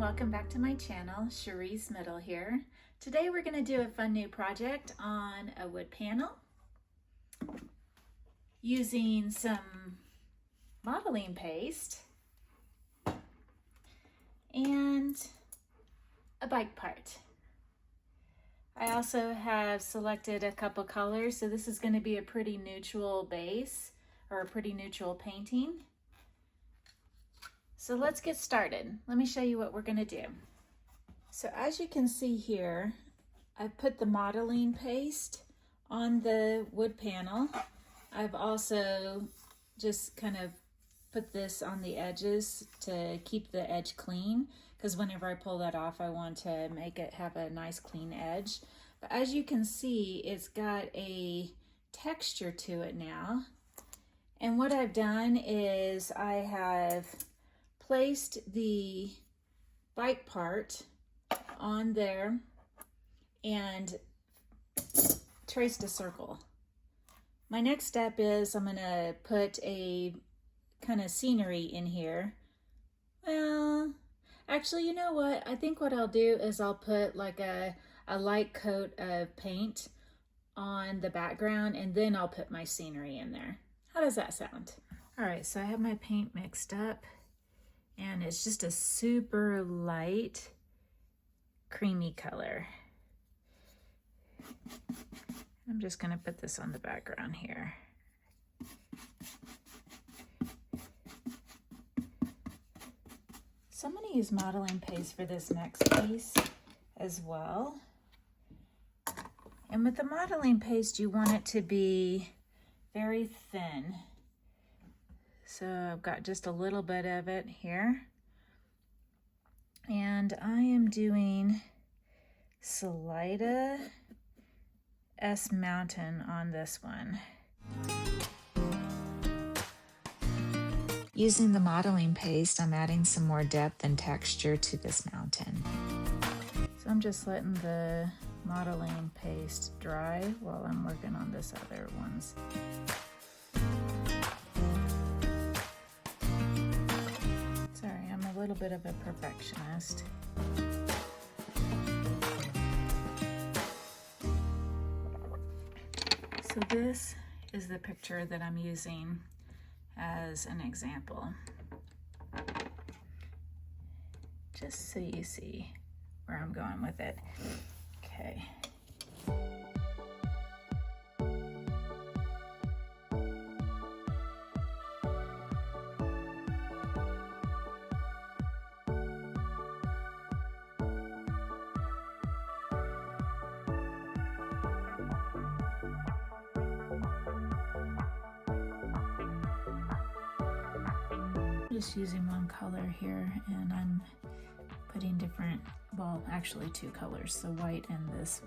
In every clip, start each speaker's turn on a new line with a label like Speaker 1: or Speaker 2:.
Speaker 1: welcome back to my channel. Cherie's Middle here. Today we're going to do a fun new project on a wood panel using some modeling paste and a bike part. I also have selected a couple colors, so this is going to be a pretty neutral base or a pretty neutral painting. So let's get started. Let me show you what we're going to do. So as you can see here, I've put the modeling paste on the wood panel. I've also just kind of put this on the edges to keep the edge clean, because whenever I pull that off, I want to make it have a nice clean edge. But as you can see, it's got a texture to it now. And what I've done is I have placed the bike part on there and traced a circle. My next step is I'm gonna put a kind of scenery in here. Well, actually, you know what? I think what I'll do is I'll put like a light coat of paint on the background, and then I'll put my scenery in there. How does that sound? All right, so I have my paint mixed up, and it's just a super light, creamy color. I'm just gonna put this on the background here. So I'm gonna use modeling paste for this next piece as well. And with the modeling paste, you want it to be very thin. So I've got just a little bit of it here. And I am doing Salida S Mountain on this one. Using the modeling paste, I'm adding some more depth and texture to this mountain. So I'm just letting the modeling paste dry while I'm working on this other ones. Sorry, I'm a little bit of a perfectionist. So this is the picture that I'm using as an example, just so you see where I'm going with it. Okay. Just using one color here, and I'm putting different, well, actually two colors, the white and this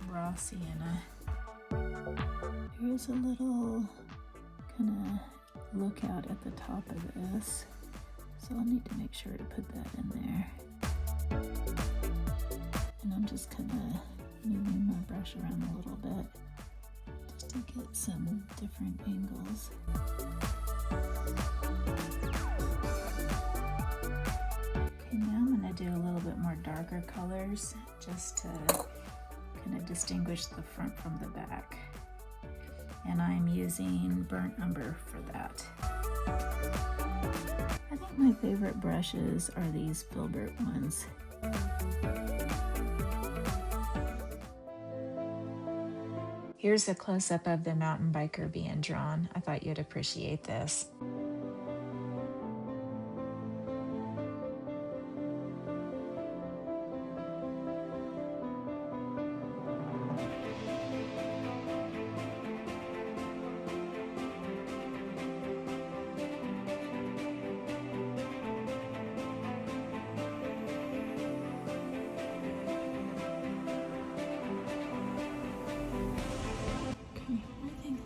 Speaker 1: raw sienna. Here's a little kind of lookout at the top of this, so I'll need to make sure to put that in there. And I'm just kind of moving my brush around a little bit just to get some different angles. Do a little bit more darker colors just to kind of distinguish the front from the back, and I'm using burnt umber for that. I think my favorite brushes are these filbert ones. Here's a close-up of the mountain biker being drawn. I thought you'd appreciate this.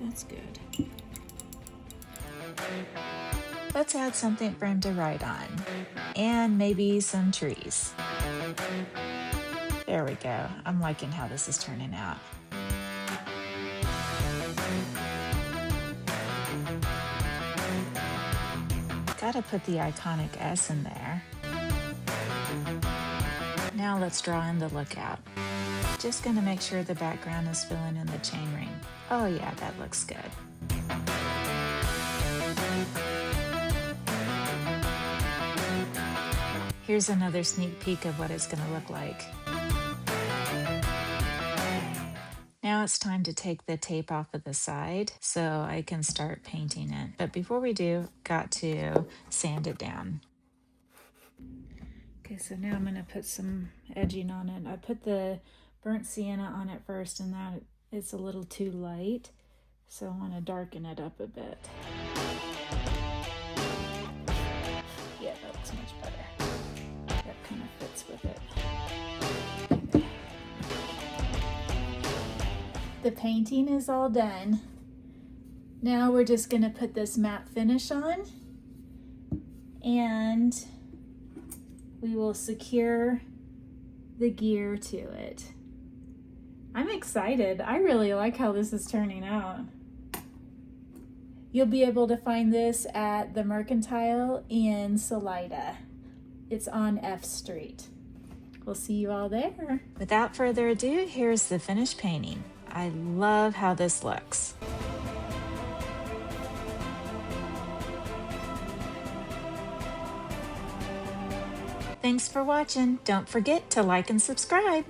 Speaker 1: That's good. Let's add something for him to ride on, and maybe some trees. There we go. I'm liking how this is turning out. Gotta put the iconic S in there. Now let's draw in the lookout. Just gonna make sure the background is filling in the chainring. Oh yeah, that looks good. Here's another sneak peek of what it's gonna look like. Now it's time to take the tape off of the side so I can start painting it. But before we do, got to sand it down. Okay, so now I'm gonna put some edging on it. I put the burnt sienna on it first, and that it's a little too light. So I wanna darken it up a bit. Yeah, that looks much better. That kind of fits with it. The painting is all done. Now we're just gonna put this matte finish on, and we will secure the gear to it. I'm excited. I really like how this is turning out. You'll be able to find this at the Mercantile in Salida. It's on F Street. We'll see you all there. Without further ado, here's the finished painting. I love how this looks. Thanks for watching. Don't forget to like and subscribe.